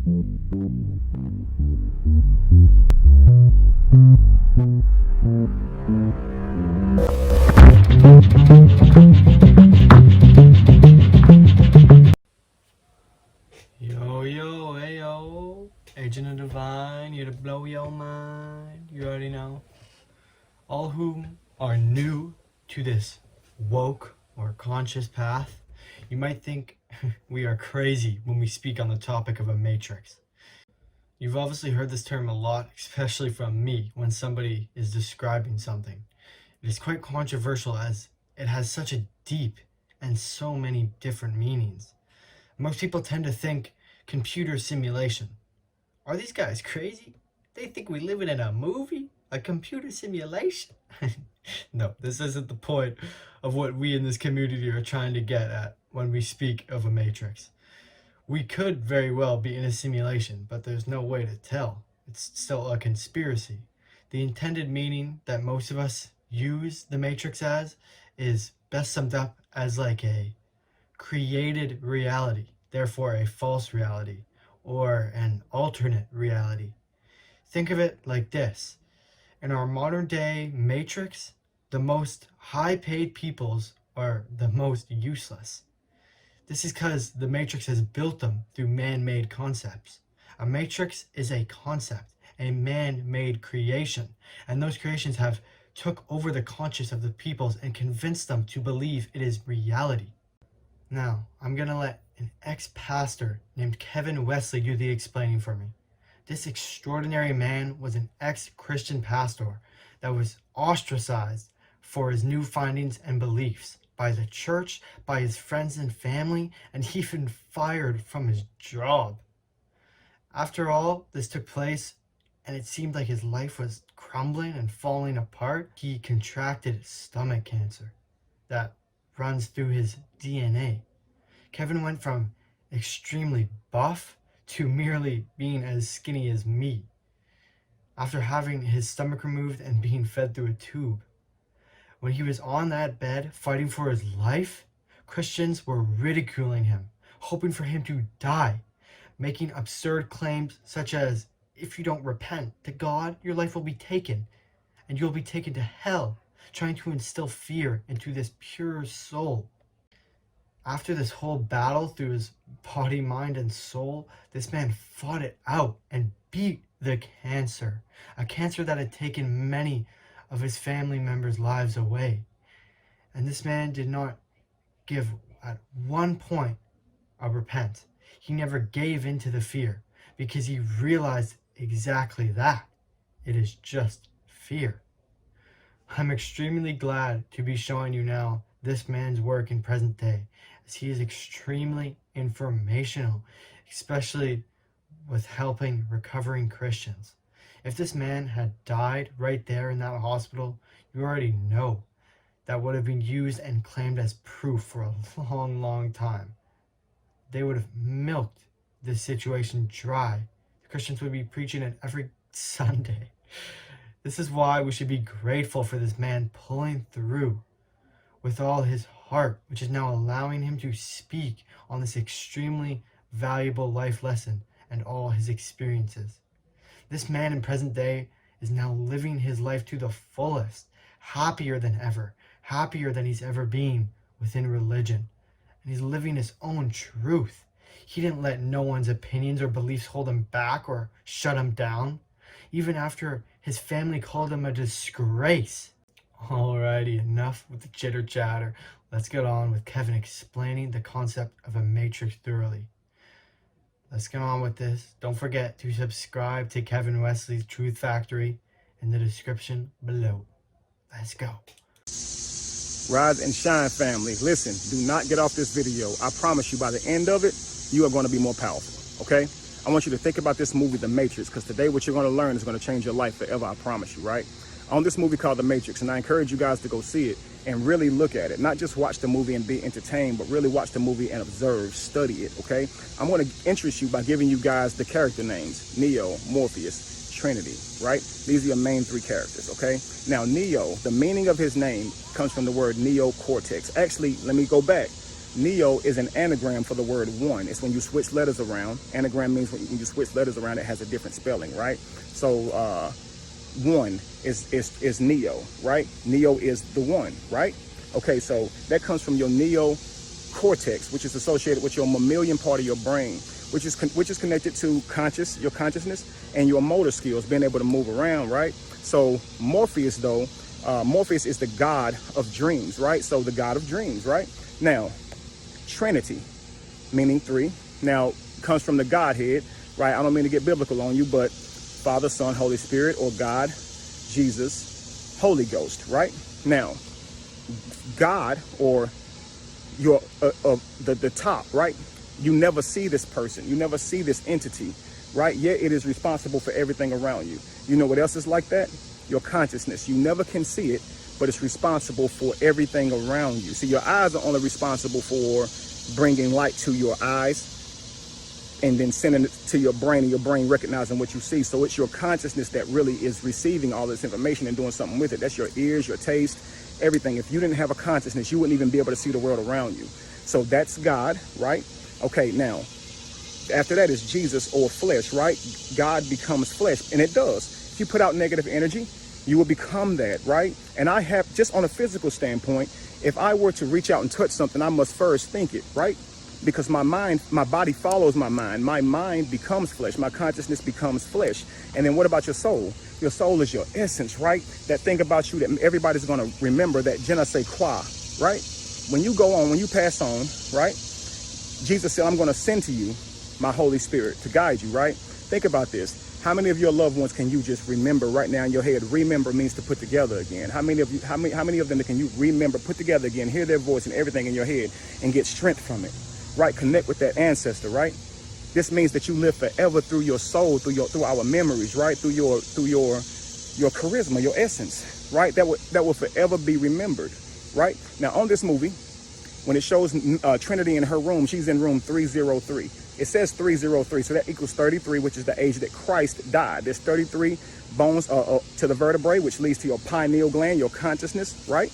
Yo, yo, ayo, Agent of Divine, here to blow your mind. You already know. All who are new to this woke or conscious path, you might think we are crazy when we speak on the topic of a matrix. You've obviously heard this term a lot, especially from me, when somebody is describing something. It is quite controversial as it has such a deep and so many different meanings. Most people tend to think computer simulation. Are these guys crazy? They think we live in a movie? A computer simulation? No, this isn't the point of what we in this community are trying to get at when we speak of a matrix. We could very well be in a simulation, but there's no way to tell. It's still a conspiracy. The intended meaning that most of us use the matrix as is best summed up as like a created reality, therefore a false reality, or an alternate reality. Think of it like this. In our modern day matrix, the most high-paid peoples are the most useless. This is because the matrix has built them through man-made concepts. A matrix is a concept, a man-made creation, and those creations have took over the conscious of the peoples and convinced them to believe it is reality. Now, I'm gonna let an ex-pastor named Kevin Wesley do the explaining for me. This extraordinary man was an ex-Christian pastor that was ostracized for his new findings and beliefs by the church, by his friends and family, and even fired from his job. After all this took place, and it seemed like his life was crumbling and falling apart, he contracted stomach cancer that runs through his DNA. Kevin went from extremely buff to merely being as skinny as me after having his stomach removed and being fed through a tube. When he was on that bed fighting for his life, Christians were ridiculing him, hoping for him to die, making absurd claims such as, if you don't repent to God, your life will be taken, and you'll be taken to hell, trying to instill fear into this pure soul. After this whole battle through his body, mind, and soul, this man fought it out and beat the cancer, a cancer that had taken many of his family members' lives away. And this man did not give at one point a repent. He never gave in to the fear because he realized exactly that. It is just fear. I'm extremely glad to be showing you now this man's work in present day, as he is extremely informational, especially with helping recovering Christians. If this man had died right there in that hospital, you already know that would have been used and claimed as proof for a long, long time. They would have milked this situation dry. The Christians would be preaching it every Sunday. This is why we should be grateful for this man pulling through with all his heart, which is now allowing him to speak on this extremely valuable life lesson and all his experiences. This man in present day is now living his life to the fullest, happier than ever, happier than he's ever been within religion. And he's living his own truth. He didn't let no one's opinions or beliefs hold him back or shut him down, even after his family called him a disgrace. Alrighty, enough with the chitter chatter. Let's get on with Kevin explaining the concept of a matrix thoroughly. Let's get on with this. Don't forget to subscribe to Kevin Wesley's Truth Factory in the description below. Let's go. Rise and shine, family. Listen, do not get off this video. I promise you by the end of it, you are going to be more powerful, okay? I want you to think about this movie, The Matrix, because today what you're going to learn is going to change your life forever, I promise you, right? On this movie called The Matrix, and I encourage you guys to go see it and really look at it. Not just watch the movie and be entertained, but really watch the movie and observe, study it, okay? I'm going to interest you by giving you guys the character names: Neo, Morpheus, Trinity, right? These are your main three characters, okay? Now, Neo, the meaning of his name comes from the word neocortex. Actually, let me go back. Neo is an anagram for the word one. It's when you switch letters around. Anagram means when you switch letters around, it has a different spelling, right? So one is Neo, right? Neo is the one, right? Okay, so that comes from your neo cortex, which is associated with your mammalian part of your brain, which is connected to your consciousness and your motor skills, being able to move around, right? So Morpheus, though, Morpheus is the god of dreams, right? So the god of dreams, right? Now, Trinity, meaning three, now comes from the Godhead, right? I don't mean to get biblical on you, but Father, Son, Holy Spirit, or God, Jesus, Holy Ghost, right? Now, God, or your the top, right? You never see this person, you never see this entity, right? Yet it is responsible for everything around you. You know what else is like that? Your consciousness. You never can see it, but it's responsible for everything around you. See, your eyes are only responsible for bringing light to your eyes and then sending it to your brain, and your brain recognizing what you see. So it's your consciousness that really is receiving all this information and doing something with it. That's your ears, your taste, everything. If you didn't have a consciousness, you wouldn't even be able to see the world around you. So that's God, right? Okay, now, after that is Jesus, or flesh, right? God becomes flesh, and it does. If you put out negative energy, you will become that, right? And I have, just on a physical standpoint, if I were to reach out and touch something, I must first think it, right? Because my body follows my mind. My mind becomes flesh. My consciousness becomes flesh. And then what about your soul? Your soul is your essence, right? That thing about you that everybody's going to remember, that je ne sais quoi, right? When you go on, when you pass on, right? Jesus said, I'm going to send to you my Holy Spirit to guide you, right? Think about this. How many of your loved ones can you just remember right now in your head? Remember means to put together again. How many of them can you remember, put together again, hear their voice and everything in your head, and get strength from it, right? Connect with that ancestor, right? This means that you live forever through your soul, through our memories, right? Through your charisma, your essence, right? That will forever be remembered, right? Now on this movie, when it shows Trinity in her room, she's in room 303. It says 303, so that equals 33, which is the age that Christ died. There's 33 bones to the vertebrae, which leads to your pineal gland, your consciousness, right?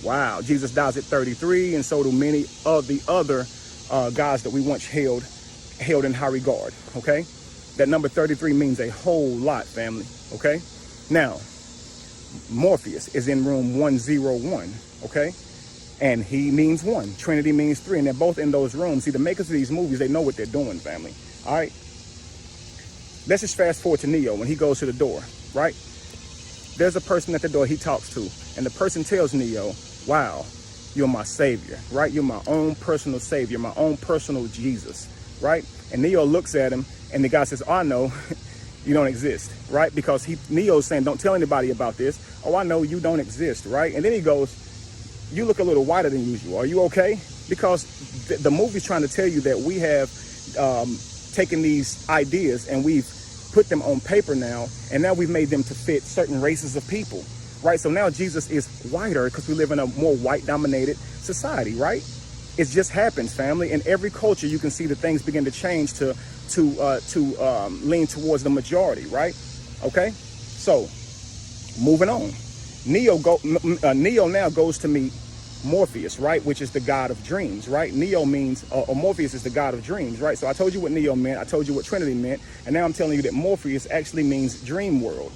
Wow, Jesus dies at 33, and so do many of the other gods that we once held in high regard, okay? That number 33 means a whole lot, family, okay? Now, Morpheus is in room 101, okay? And he means one. Trinity means three. And they're both in those rooms. See, the makers of these movies, they know what they're doing, family. All right? Let's just fast forward to Neo when he goes to the door, right? There's a person at the door he talks to. And the person tells Neo, wow, you're my savior, right? You're my own personal savior, my own personal Jesus, right? And Neo looks at him, and the guy says, oh, I know you don't exist, right? Because Neo's saying, don't tell anybody about this. Oh, I know you don't exist, right? And then he goes, you look a little whiter than usual. Are you okay? Because the movie's trying to tell you that we have taken these ideas and we've put them on paper now, and now we've made them to fit certain races of people, right? So now Jesus is whiter because we live in a more white-dominated society, right? It just happens, family. In every culture, you can see that things begin to change to lean towards the majority, right? Okay? So, moving on. Neo now goes to meet Morpheus, right? Which is the god of dreams, right? Neo means, or Morpheus is the god of dreams, right? So I told you what Neo meant. I told you what Trinity meant. And now I'm telling you that Morpheus actually means dream world.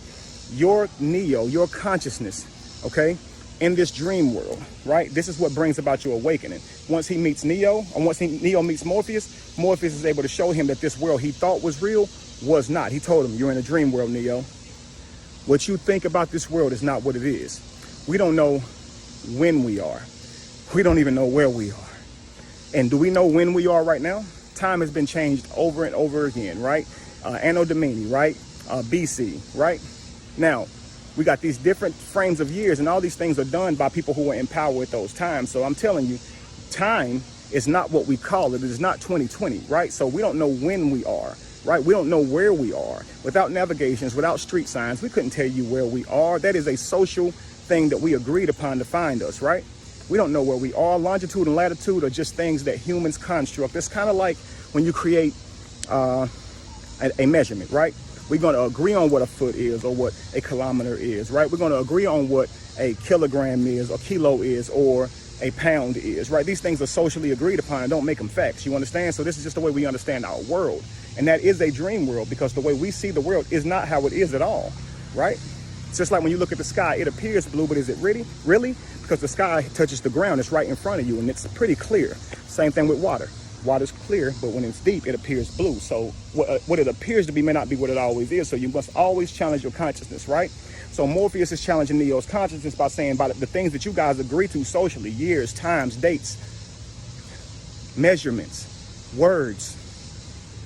Your Neo, your consciousness, okay? In this dream world, right? This is what brings about your awakening. Once he meets Neo, or once Neo meets Morpheus, Morpheus is able to show him that this world he thought was real was not. He told him, you're in a dream world, Neo. What you think about this world is not what it is. We don't know when we are. We don't even know where we are. And do we know when we are right now? Time has been changed over and over again, right? Anno Domini, right? BC, right? Now, we got these different frames of years, and all these things are done by people who were in power at those times. So I'm telling you, time is not what we call it. It is not 2020, right? So we don't know when we are. Right? We don't know where we are. Without navigations, without street signs, we couldn't tell you where we are. That is a social thing that we agreed upon to find us, right? We don't know where we are. Longitude and latitude are just things that humans construct. It's kind of like when you create a measurement, right? We're going to agree on what a foot is or what a kilometer is, right? We're going to agree on what a kilogram is or kilo is or a pound is, right? These things are socially agreed upon and don't make them facts. You understand? So this is just the way we understand our world. And that is a dream world, because the way we see the world is not how it is at all, right? It's just like when you look at the sky, it appears blue, but is it really? Really? Because the sky touches the ground, it's right in front of you, and it's pretty clear. Same thing with water. Water's clear, but when it's deep, it appears blue. So what it appears to be may not be what it always is. So you must always challenge your consciousness, right? So Morpheus is challenging Neo's consciousness by saying about the things that you guys agree to socially: years, times, dates, measurements, words.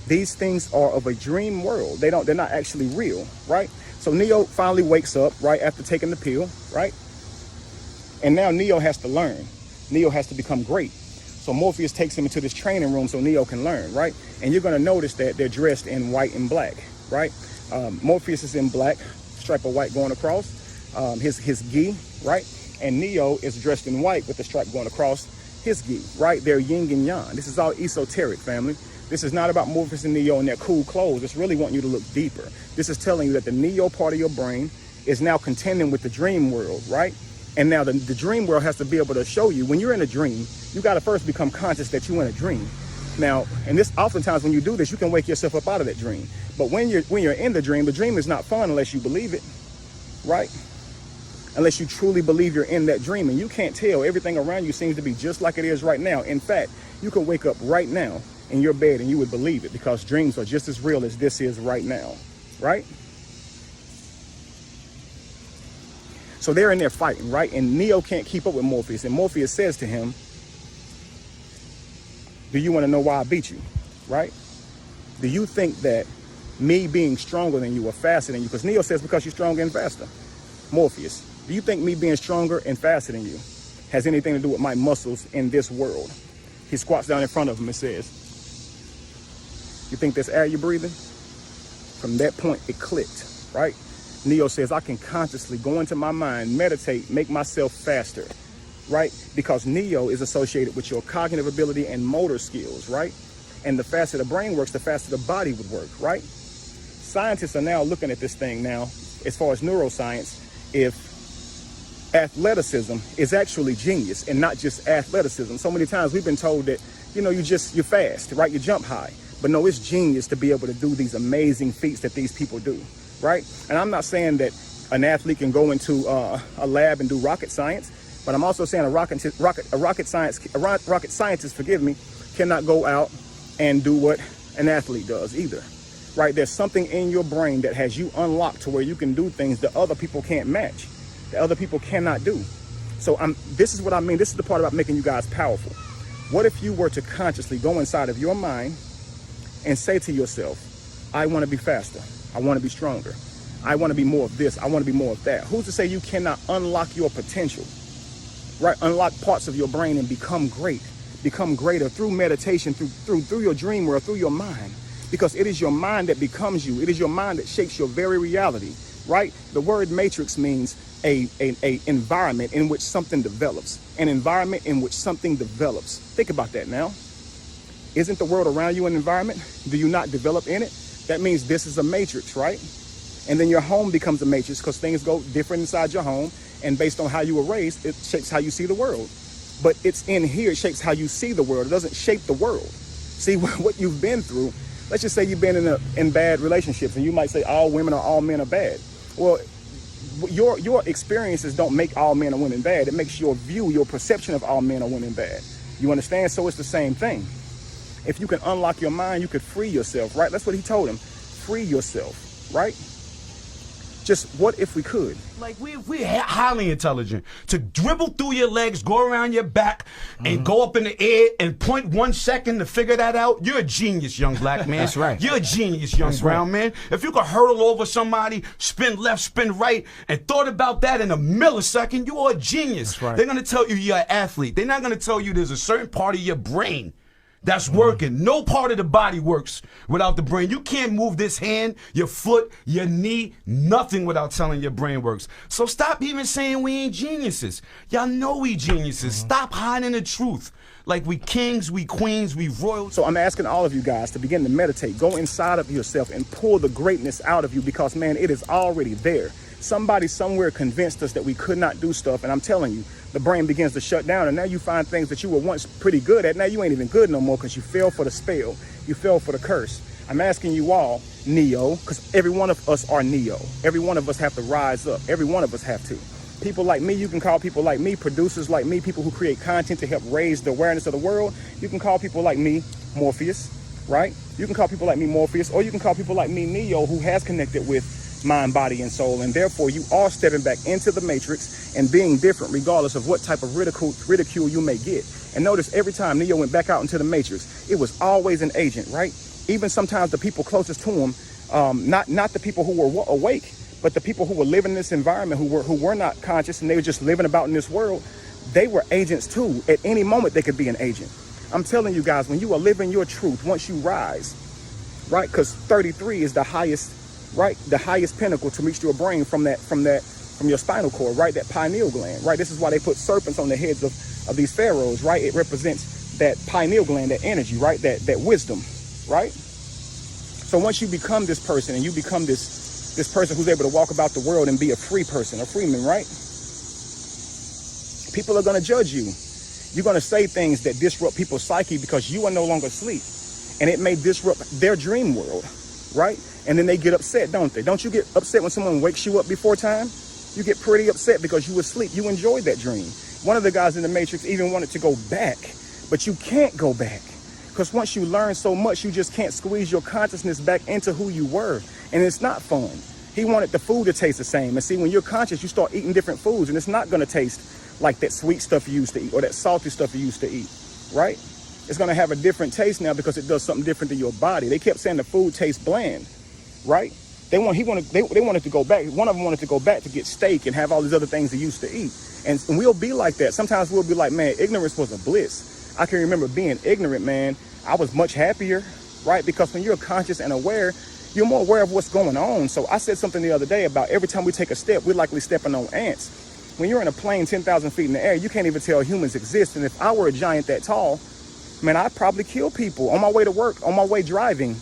These things are of a dream world. They're not actually real, right? So Neo finally wakes up, right, after taking the pill, right? And now Neo has to learn. Neo has to become great. So Morpheus takes him into this training room so Neo can learn, right? And you're going to notice that they're dressed in white and black, right? Morpheus is in black, stripe of white going across, his gi, right? And Neo is dressed in white with the stripe going across his gi, right? They're yin and yang. This is all esoteric, family. This is not about Morpheus and Neo and their cool clothes. It's really wanting you to look deeper. This is telling you that the Neo part of your brain is now contending with the dream world, right? And now the dream world has to be able to show you, when you're in a dream, you got to first become conscious that you're in a dream. Now, and this oftentimes when you do this, you can wake yourself up out of that dream. But when you're in the dream is not fun unless you believe it, right? Unless you truly believe you're in that dream. And you can't tell. Everything around you seems to be just like it is right now. In fact, you can wake up right now in your bed and you would believe it, because dreams are just as real as this is right now, right? So they're in there fighting, right? And Neo can't keep up with Morpheus. And Morpheus says to him, do you want to know why I beat you, right? Do you think that me being stronger than you or faster than you, because Neo says because you're stronger and faster. Morpheus, do you think me being stronger and faster than you has anything to do with my muscles in this world? He squats down in front of him and says, you think this air you're breathing? From that point, it clicked, right? Neo says, I can consciously go into my mind, meditate, make myself faster, right? Because Neo is associated with your cognitive ability and motor skills, right? And the faster the brain works, the faster the body would work, right? Scientists are now looking at this thing now, as far as neuroscience, if athleticism is actually genius and not just athleticism. So many times we've been told that, you're fast, right? You jump high. But no, it's genius to be able to do these amazing feats that these people do, right? And I'm not saying that an athlete can go into a lab and do rocket science, but I'm also saying a rocket scientist, forgive me, cannot go out and do what an athlete does either, right? There's something in your brain that has you unlocked to where you can do things that other people can't match, that other people cannot do. So this is what I mean. This is the part about making you guys powerful. What if you were to consciously go inside of your mind and say to yourself, I want to be faster. I want to be stronger. I want to be more of this. I want to be more of that. Who's to say you cannot unlock your potential, right? Unlock parts of your brain and become great, become greater through meditation, through your dream world, through your mind, because it is your mind that becomes you. It is your mind that shapes your very reality, right? The word matrix means a environment in which something develops, an environment in which something develops. Think about that now. Isn't the world around you an environment? Do you not develop in it? That means this is a matrix, right? And then your home becomes a matrix because things go different inside your home. And based on how you were raised, it shapes how you see the world. But it's in here, it shapes how you see the world. It doesn't shape the world. See, what you've been through, let's just say you've been in bad relationships, and you might say all women or all men are bad. Well, your experiences don't make all men or women bad. It makes your view, your perception of all men or women bad. You understand? So it's the same thing. If you can unlock your mind, you could free yourself, right? That's what he told him. Free yourself, right? Just what if we could? Like we're highly intelligent. To dribble through your legs, go around your back, and go up in the air and point 1 second to figure that out, you're a genius, young black man. That's right. You're a genius, young brown man. If you could hurdle over somebody, spin left, spin right, and thought about that in a millisecond, you are a genius. That's right. They're going to tell you you're an athlete. They're not going to tell you there's a certain part of your brain that's working. No part of the body works without the brain. You can't move this hand, your foot, your knee, nothing without telling your brain works. So stop even saying we ain't geniuses. Y'all know we geniuses. Stop hiding the truth. like we kings, we queens, we royals. So I'm asking all of you guys to begin to meditate. Go inside of yourself and pull the greatness out of you, because, man, it is already there. Somebody somewhere convinced us that we could not do stuff, and I'm telling you, the brain begins to shut down, and now you find things that you were once pretty good at. Now you ain't even good no more because you fell for the spell. You fell for the curse. I'm asking you all, Neo, because every one of us are Neo. Every one of us have to rise up. Every one of us have to. People like me, you can call people like me, producers like me, people who create content to help raise the awareness of the world. You can call people like me Morpheus, right? You can call people like me Morpheus, or you can call people like me Neo, who has connected with mind, body, and soul. And therefore, you are stepping back into the matrix and being different regardless of what type of ridicule you may get. And notice every time Neo went back out into the matrix, it was always an agent, right? Even sometimes the people closest to him, not the people who were awake, but the people who were living in this environment, who were not conscious, and they were just living about in this world, they were agents too. At any moment, they could be an agent. I'm telling you guys, when you are living your truth, once you rise, right? Because 33 is the highest, right? The highest pinnacle to reach your brain from your spinal cord, right? That pineal gland, right? This is why they put serpents on the heads of these pharaohs, right? It represents that pineal gland, that energy, right? That wisdom, right? So once you become this person and you become this person who's able to walk about the world and be a free person, a freeman, right? People are going to judge you. You're going to say things that disrupt people's psyche because you are no longer asleep. And it may disrupt their dream world, right? And then they get upset, don't they? Don't you get upset when someone wakes you up before time? You get pretty upset because you were asleep. You enjoyed that dream. One of the guys in the Matrix even wanted to go back, but you can't go back. Because once you learn so much, you just can't squeeze your consciousness back into who you were. And it's not fun. He wanted the food to taste the same. And see, when you're conscious, you start eating different foods, and it's not going to taste like that sweet stuff you used to eat or that salty stuff you used to eat, right? It's going to have a different taste now because it does something different to your body. They kept saying the food tastes bland, right? They wanted to go back. One of them wanted to go back to get steak and have all these other things they used to eat. And we'll be like that. Sometimes we'll be like, man, ignorance was a bliss. I can remember being ignorant, man. I was much happier, right? Because when you're conscious and aware, you're more aware of what's going on. So I said something the other day about every time we take a step, we're likely stepping on ants. When you're in a plane 10,000 feet in the air, you can't even tell humans exist. And if I were a giant that tall, man, I'd probably kill people on my way to work, on my way driving.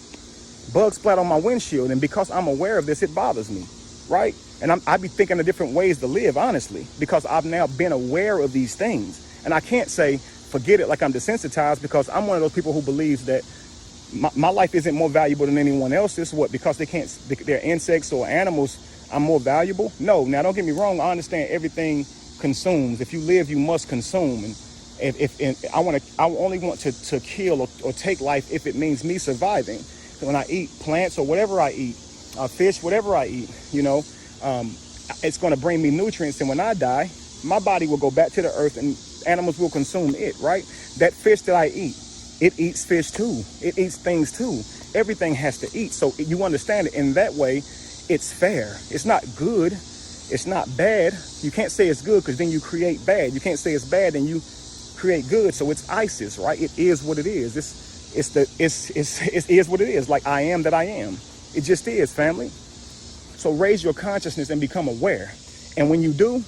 Bugs splat on my windshield. And because I'm aware of this, it bothers me, right? And I'd be thinking of different ways to live, honestly, because I've now been aware of these things. And I can't say, forget it, like I'm desensitized, because I'm one of those people who believes that my life isn't more valuable than anyone else's. What, because they're insects or animals, I'm more valuable? No. Now, don't get me wrong. I understand everything consumes. If you live, you must consume. And I only want to kill or take life if it means me surviving. So when I eat plants or whatever I eat, fish, whatever I eat, it's going to bring me nutrients. And when I die, my body will go back to the earth and animals will consume it, right? That fish that I eat, it eats fish too. It eats things too. Everything has to eat. So you understand it in that way. It's fair. It's not good. It's not bad. You can't say it's good because then you create bad. You can't say it's bad and you create good. So it's ISIS, right? It is what it is. It is what it is. Like I am that I am. It just is, family. So raise your consciousness and become aware. And when you do,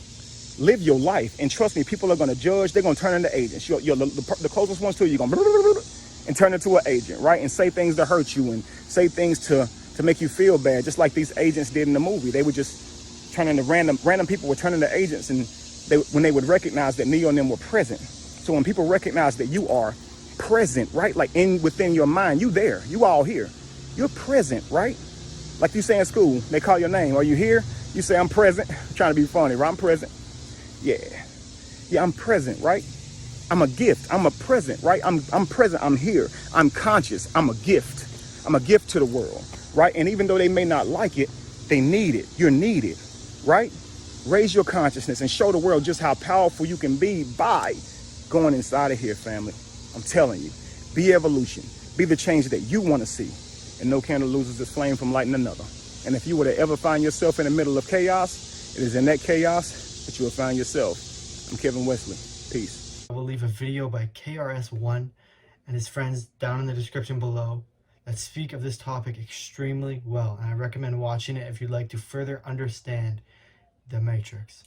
live your life. And trust me, people are going to judge. They're going to turn into agents. The closest ones to you, you're going to and turn into an agent, right? And say things to hurt you and say things to make you feel bad, just like these agents did in the movie. They would just turn into random people would turn into agents, and when they would recognize that Neo and them were present. So when people recognize that you are present, right? Like within your mind, you there, you all here. You're present, right? Like you say in school, they call your name. Are you here? You say, I'm present. I'm trying to be funny, right? I'm present. Yeah, I'm present, right? I'm a gift. I'm a present, right? I'm present. I'm here. I'm conscious. I'm a gift. I'm a gift to the world, right? And even though they may not like it, they need it. You're needed, right? Raise your consciousness and show the world just how powerful you can be by going inside of here, family. I'm telling you, be evolution. Be the change that you want to see. And no candle loses its flame from lighting another. And if you were to ever find yourself in the middle of chaos, it is in that chaos that you will find yourself. I'm Kevin Wesley. Peace. I will leave a video by KRS One and his friends down in the description below that speak of this topic extremely well. And I recommend watching it if you'd like to further understand the Matrix.